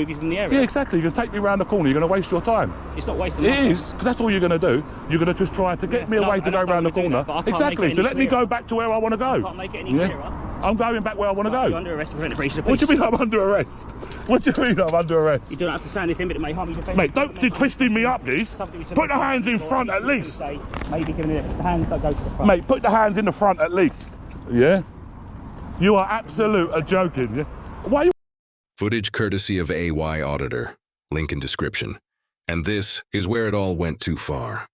in the area. Yeah, exactly. You're going to take me around the corner. You're going to waste your time. It's not wasting my time. It is, because that's all you're going to do. You're going to just try to get me away to go around the corner. Exactly. So let me go back to where I want to go. I can't make it any clearer. I'm going back where I want to go. You're under arrest for breach of the peace. What do you mean I'm under arrest? What do you mean I'm under arrest? You don't have to say anything, but it may harm you. Mate, don't be twisting me up, this. Put the hands in front at least. Maybe giving it the hands that go to the front. Mate, put the hands in the front at least. Yeah? You are absolute joking. Yeah? Why you... Footage courtesy of AY Auditor. Link in description. And this is where it all went too far.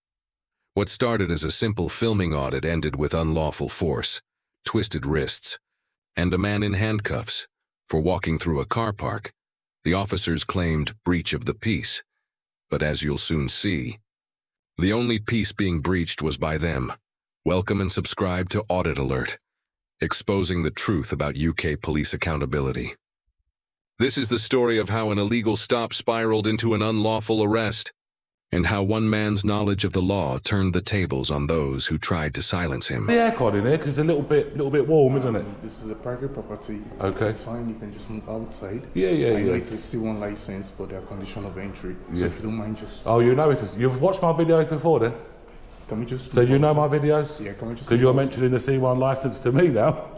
What started as a simple filming audit ended with unlawful force, twisted wrists, and a man in handcuffs for walking through a car park. The officers claimed breach of the peace, but as you'll soon see, the only peace being breached was by them. Welcome and subscribe to Audit Alert, exposing the truth about UK police accountability. This is the story of how an illegal stop spiraled into an unlawful arrest, and how one man's knowledge of the law turned the tables on those who tried to silence him. The aircon in here, because it's a little bit warm, isn't it? This is a private property. Okay. It's fine, you can just move outside. Yeah. I know it's a C1 license, but there are conditions of entry. Yeah. So if you don't mind just... Oh, you know it. You've watched my videos before then? Can we just... So you know my videos? Yeah, can we just... Because you're mentioning the C1 licence to me now.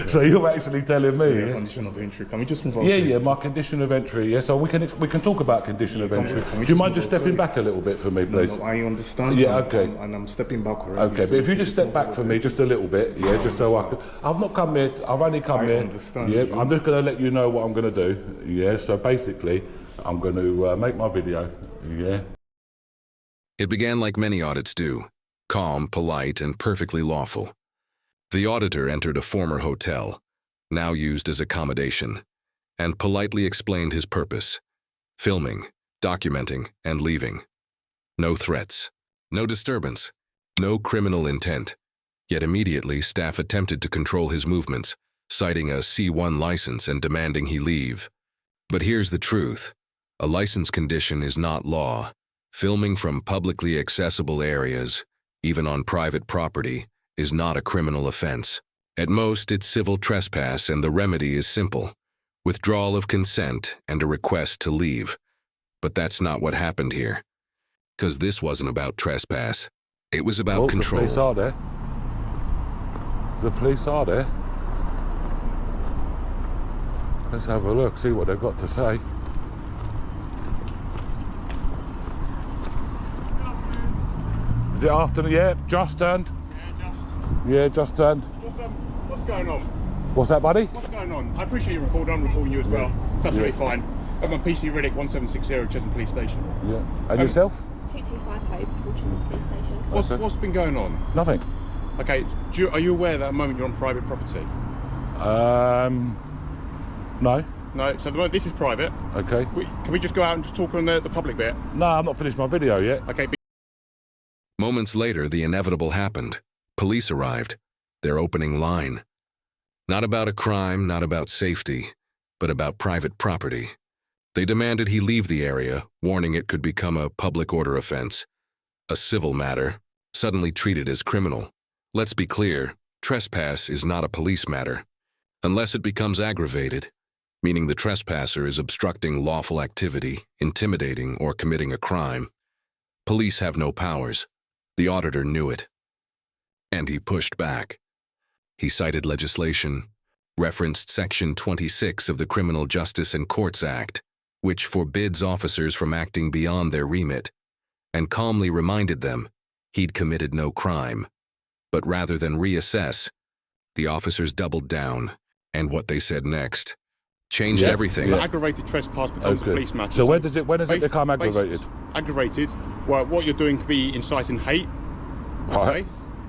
So you're actually telling me, yeah? Condition of entry. Can we just move on? Yeah, my condition of entry. Yeah, so we can talk about condition of entry. Do you mind just stepping back a little bit for me, please? No, I understand. Yeah, okay. And I'm stepping back already. Okay, but if you just step back for me just a little bit, yeah, just so I can... I've not come here, I've only come here. I understand. Yeah, I'm just going to let you know what I'm going to do. Yeah, so basically, I'm going to make my video. Yeah. It began like many audits do, calm, polite, and perfectly lawful. The auditor entered a former hotel, now used as accommodation, and politely explained his purpose: filming, documenting, and leaving. No threats, no disturbance, no criminal intent. Yet immediately, staff attempted to control his movements, citing a C1 license and demanding he leave. But here's the truth: a license condition is not law. Filming from publicly accessible areas, even on private property, is not a criminal offense. At most, it's civil trespass, and the remedy is simple: withdrawal of consent and a request to leave. But that's not what happened here. Because this wasn't about trespass. It was about control. The police are there. The police are there. Let's have a look, see what they've got to say. Is it afternoon? Yeah, just turned. Yeah, just turned. What's going on? What's that, buddy? What's going on? I appreciate you recording. I'm recording you as well. It's absolutely fine. I'm on PC Riddick 1760 Chesham Police Station. Yeah. And yourself? 225 Hope, Chesham Police Station. What's been going on? Nothing. Okay. Are you aware that at the moment you're on private property? No. No. So this is private. Okay. Can we just go out and just talk on the public bit? No, I'm not finished my video yet. Okay. Moments later, the inevitable happened. Police arrived, their opening line. Not about a crime, not about safety, but about private property. They demanded he leave the area, warning it could become a public order offense, a civil matter, suddenly treated as criminal. Let's be clear, trespass is not a police matter, unless it becomes aggravated, meaning the trespasser is obstructing lawful activity, intimidating, or committing a crime. Police have no powers. The auditor knew it. And he pushed back. He cited legislation, referenced Section 26 of the Criminal Justice and Courts Act, which forbids officers from acting beyond their remit, and calmly reminded them he'd committed no crime. But rather than reassess, the officers doubled down, and what they said next changed everything. Aggravated trespass becomes a police matter. So when does it become aggravated? Aggravated. Well, what you're doing could be inciting hate. Okay.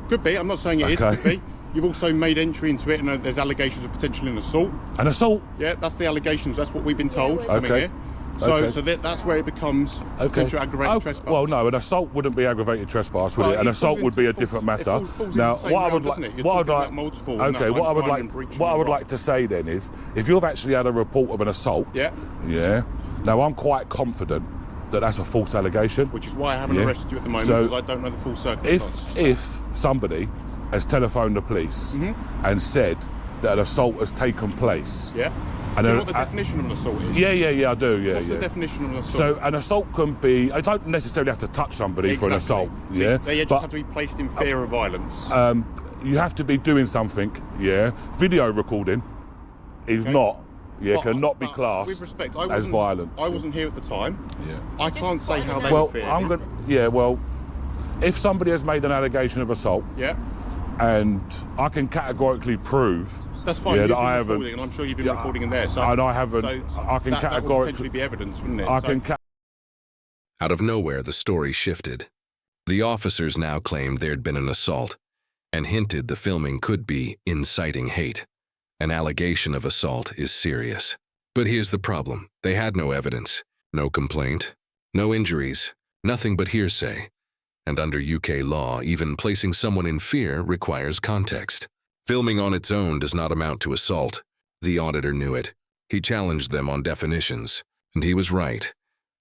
Could be. I'm not saying it is. Could be. You've also made entry into it, and there's allegations of potential an assault. An assault? Yeah, that's the allegations. That's what we've been told. Okay. So that's where it becomes potential aggravated trespass. Well, no, an assault wouldn't be aggravated trespass, would it? An assault would be a different matter. Now, what I would like to say then is, if you've actually had a report of an assault, now I'm quite confident that that's a false allegation. Which is why I haven't arrested you at the moment, because I don't know the full circumstances. If somebody has telephoned the police and said that an assault has taken place. Yeah. And do you know what the definition of an assault is? Yeah, I do, yeah. What's the definition of an assault? So an assault can be, I don't necessarily have to touch somebody for an assault, yeah? They just have to be placed in fear of violence. You have to be doing something, yeah? Video recording is not, cannot be classed with respect, as violence. I wasn't here at the time. Yeah. I can't say how they were fearing. If somebody has made an allegation of assault, and I can categorically prove, that's fine. You've been recording, and I'm sure you've been recording in there. So, and I haven't. So I can that would potentially be evidence, wouldn't it? Out of nowhere, the story shifted. The officers now claimed there'd been an assault, and hinted the filming could be inciting hate. An allegation of assault is serious. But here's the problem: they had no evidence, no complaint, no injuries, nothing but hearsay. And under UK law, even placing someone in fear requires context. Filming on its own does not amount to assault. The auditor knew it. He challenged them on definitions, and he was right.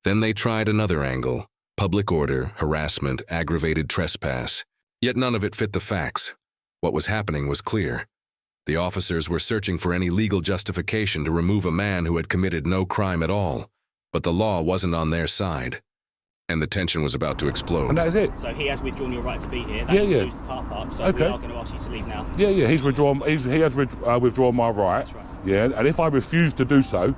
Then they tried another angle: public order, harassment, aggravated trespass. Yet none of it fit the facts. What was happening was clear. The officers were searching for any legal justification to remove a man who had committed no crime at all. But the law wasn't on their side. And the tension was about to explode. And that is it. So he has withdrawn your right to be here. That includes the car park. So we are going to ask you to leave now. Yeah, he's withdrawn. He has withdrawn my right. That's right. Yeah, and if I refuse to do so,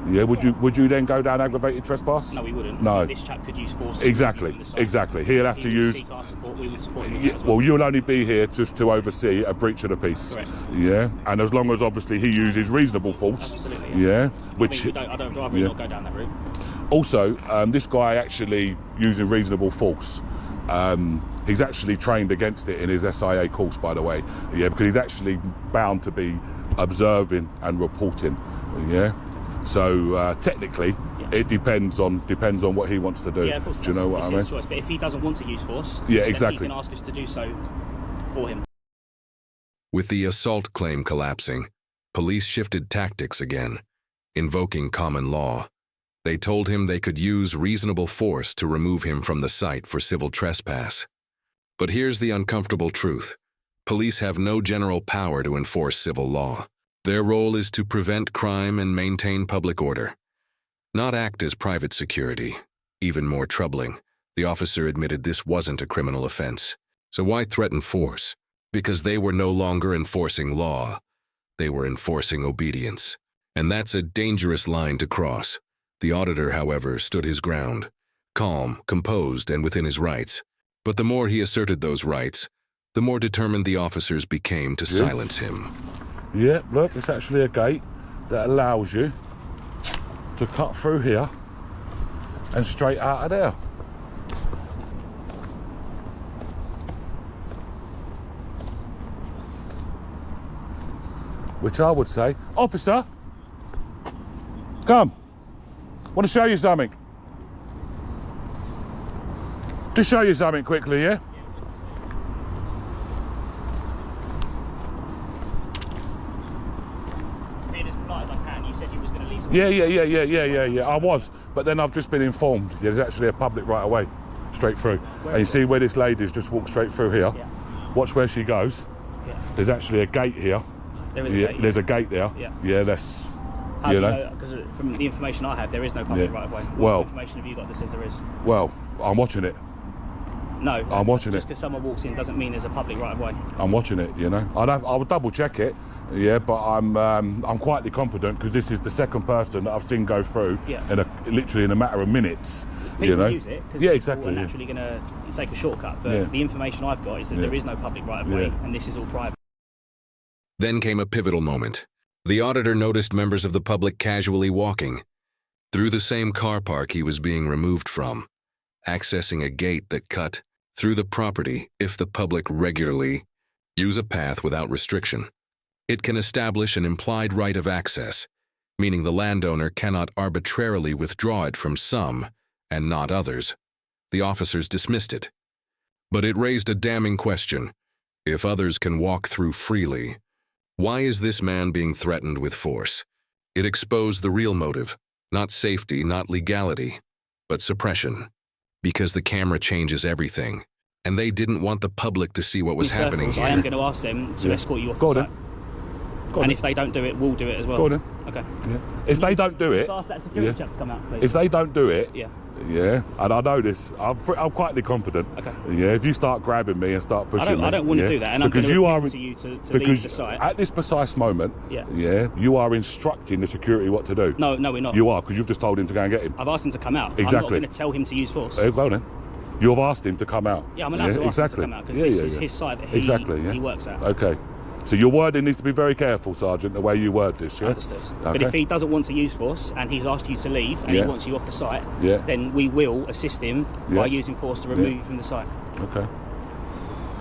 would you then go down aggravated trespass? No, we wouldn't. No. This chap could use force. Exactly. He'll have to use. Seek our support. We would support him as well. Well, you'll only be here just to oversee a breach of the peace. Correct. Yeah, and as long as obviously he uses reasonable force. Absolutely. Yeah. Which I'd rather not go down that route. Also, this guy actually using reasonable force. He's actually trained against it in his SIA course, by the way. Yeah, because he's actually bound to be observing and reporting. Yeah. So technically, it depends on what he wants to do. Yeah, of course. Do you know what I mean? His choice. But if he doesn't want to use force, then he can ask us to do so for him. With the assault claim collapsing, police shifted tactics again, invoking common law. They told him they could use reasonable force to remove him from the site for civil trespass. But here's the uncomfortable truth: police have no general power to enforce civil law. Their role is to prevent crime and maintain public order, not act as private security. Even more troubling, the officer admitted this wasn't a criminal offense. So why threaten force? Because they were no longer enforcing law. They were enforcing obedience. And that's a dangerous line to cross. The auditor, however, stood his ground, calm, composed, and within his rights. But the more he asserted those rights, the more determined the officers became to silence him. Yeah, look, it's actually a gate that allows you to cut through here and straight out of there. Which I would say, officer, come. Want to show you something? Just show you something quickly, yeah? Being as polite as I can, you said you was going to leave. Yeah. I was, but then I've just been informed. Yeah, there's actually a public right of way, straight through. And you see where this lady's just walked straight through here. Yeah. Watch where she goes. Yeah. There's actually a gate here. There is a gate. There's a gate there. Yeah, that's. How do you know? Because from the information I have, there is no public right of way. What information have you got that says there is? Well, I'm watching it. No, I'm watching just because someone walks in doesn't mean there's a public right of way. I'm watching it, you know. I would double check it, yeah, but I'm quietly confident because this is the second person that I've seen go through literally in a matter of minutes. People use it because exactly. They're naturally going to take a shortcut, but the information I've got is that there is no public right of way, and this is all private. Then came a pivotal moment. The auditor noticed members of the public casually walking through the same car park he was being removed from, accessing a gate that cut through the property if the public regularly use a path without restriction. It can establish an implied right of access, meaning the landowner cannot arbitrarily withdraw it from some and not others. The officers dismissed it. But it raised a damning question. If others can walk through freely, why is this man being threatened with force? It exposed the real motive, not safety, not legality, but suppression. Because the camera changes everything, and they didn't want the public to see what was happening here. I am going to ask them to escort you off the site. And if they don't do it, we'll do it as well. Go on then. Okay. Yeah. If they don't do it, ask that security chap to come out, please. If they don't do it, yeah. Yeah, and I know this. I'm quietly confident. Okay. Yeah, if you start grabbing me and start pushing me, I don't want to do that, and because I'm you are to you to leave the site. At this precise moment, yeah, you are instructing the security what to do. No, we're not. You are, because you've just told him to go and get him. I've asked him to come out. Exactly. I'm not going to tell him to use force. There you go then. You've asked him to come out. Yeah, I'm allowed to ask him to come out because this is his site that he works at. Okay. So your wording needs to be very careful, Sergeant, the way you word this, yeah? Understood. Okay. But if he doesn't want to use force and he's asked you to leave and he wants you off the site, then we will assist him by using force to remove you from the site. Okay.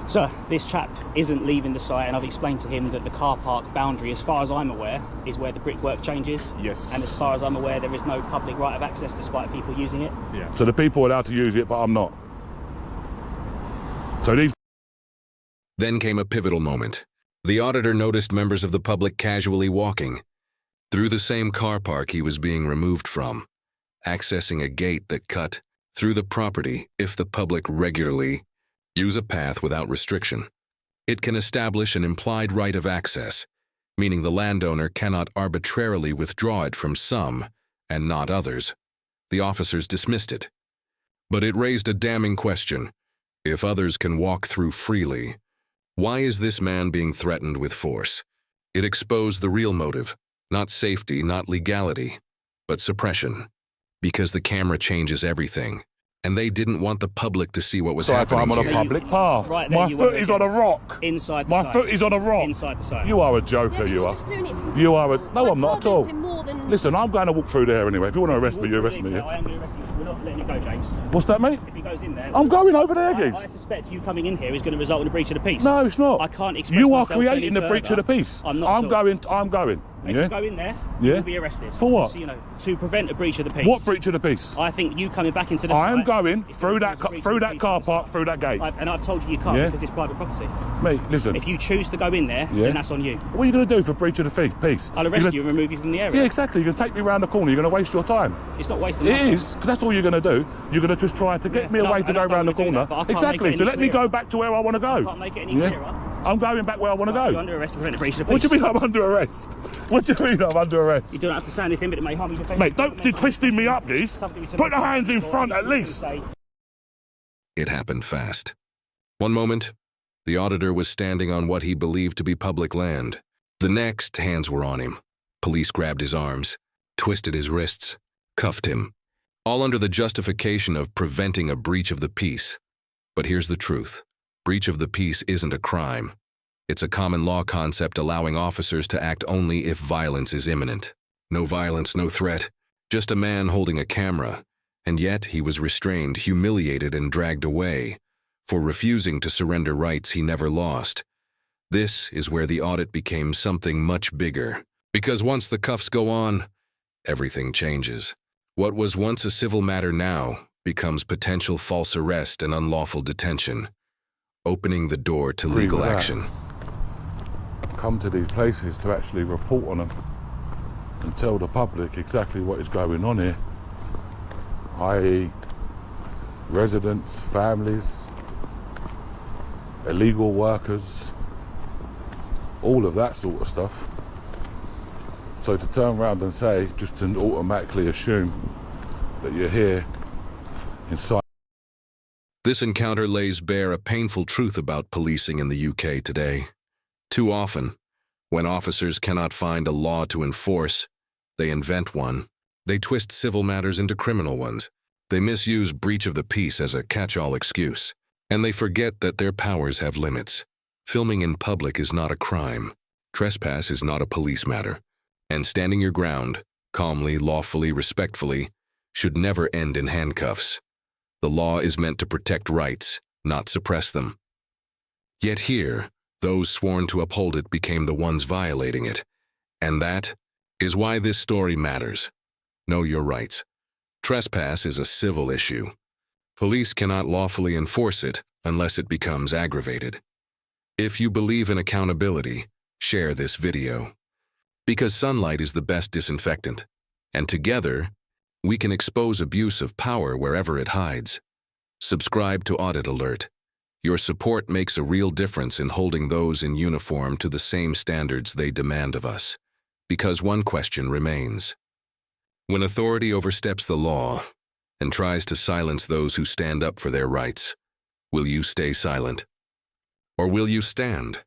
So this chap isn't leaving the site, and I've explained to him that the car park boundary, as far as I'm aware, is where the brickwork changes. Yes. And as far as I'm aware, there is no public right of access despite people using it. Yeah. So the people are allowed to use it, but I'm not. So these... Then came a pivotal moment. The auditor noticed members of the public casually walking through the same car park he was being removed from, accessing a gate that cut through the property if the public regularly use a path without restriction. It can establish an implied right of access, meaning the landowner cannot arbitrarily withdraw it from some and not others. The officers dismissed it. But it raised a damning question. If others can walk through freely, why is this man being threatened with force? It exposed the real motive, not safety, not legality, but suppression. Because the camera changes everything, and they didn't want the public to see what was happening I'm on a public path. Right, my foot is on a rock. Inside the My site. foot is on a rock. Inside the site. You are a joker, you are. You are a... No, I'm not at all. Listen, I'm going to walk through there anyway. If you want to arrest me, you arrest me. I am going to arrest you. We're not letting it go, James. What's that, mate? If he goes in there... I'm going over there, Gibbs. I suspect you coming in here is going to result in a breach of the peace. No, it's not. I can't express You are myself creating any the breach of the further. peace. I'm not. I'm going. If you go in there, you'll be arrested. For what? Just so you know, to prevent a breach of the peace. What breach of the peace? I think you coming back into the I site... am going through that car park, through that gate. And I've told you you can't because it's private property. Mate, listen. If you choose to go in there, then that's on you. What are you going to do for breach of the peace? I'll arrest you and remove you from the area. Yeah, exactly. You're going to take me around the corner. You're going to waste your time. It's not wasting my time. It is, because that's all you're going to do. You're going to just try to get me away to go around the corner. Exactly. So let me go back to where I want to go. I can't make it any clearer. I'm going back where I want to go. You're under arrest for preventing breach of the peace. What do you mean I'm under arrest? What do you mean I'm under arrest? You don't have to say anything, but it may harm you. Mate, don't be twisting me up, geez. Put the hands in front at least. It happened fast. One moment, the auditor was standing on what he believed to be public land. The next, hands were on him. Police grabbed his arms, twisted his wrists, cuffed him, all under the justification of preventing a breach of the peace. But here's the truth. Breach of the peace isn't a crime. It's a common law concept allowing officers to act only if violence is imminent. No violence, no threat, just a man holding a camera. And yet he was restrained, humiliated, and dragged away for refusing to surrender rights he never lost. This is where the audit became something much bigger. Because once the cuffs go on, everything changes. What was once a civil matter now becomes potential false arrest and unlawful detention, opening the door to legal action. Come to these places to actually report on them and tell the public exactly what is going on here, i.e. residents, families, illegal workers, all of that sort of stuff. So to turn around and say, just to automatically assume that you're here inside. This encounter lays bare a painful truth about policing in the UK today. Too often, when officers cannot find a law to enforce, they invent one. They twist civil matters into criminal ones. They misuse breach of the peace as a catch-all excuse. And they forget that their powers have limits. Filming in public is not a crime. Trespass is not a police matter. And standing your ground, calmly, lawfully, respectfully, should never end in handcuffs. The law is meant to protect rights, not suppress them. Yet here, those sworn to uphold it became the ones violating it. And that is why this story matters. Know your rights. Trespass is a civil issue. Police cannot lawfully enforce it unless it becomes aggravated. If you believe in accountability, share this video. Because sunlight is the best disinfectant, and together, we can expose abuse of power wherever it hides. Subscribe to Audit Alert Your support makes a real difference in holding those in uniform to the same standards they demand of us. Because one question remains. When authority oversteps the law and tries to silence those who stand up for their rights, will you stay silent? Or will you stand?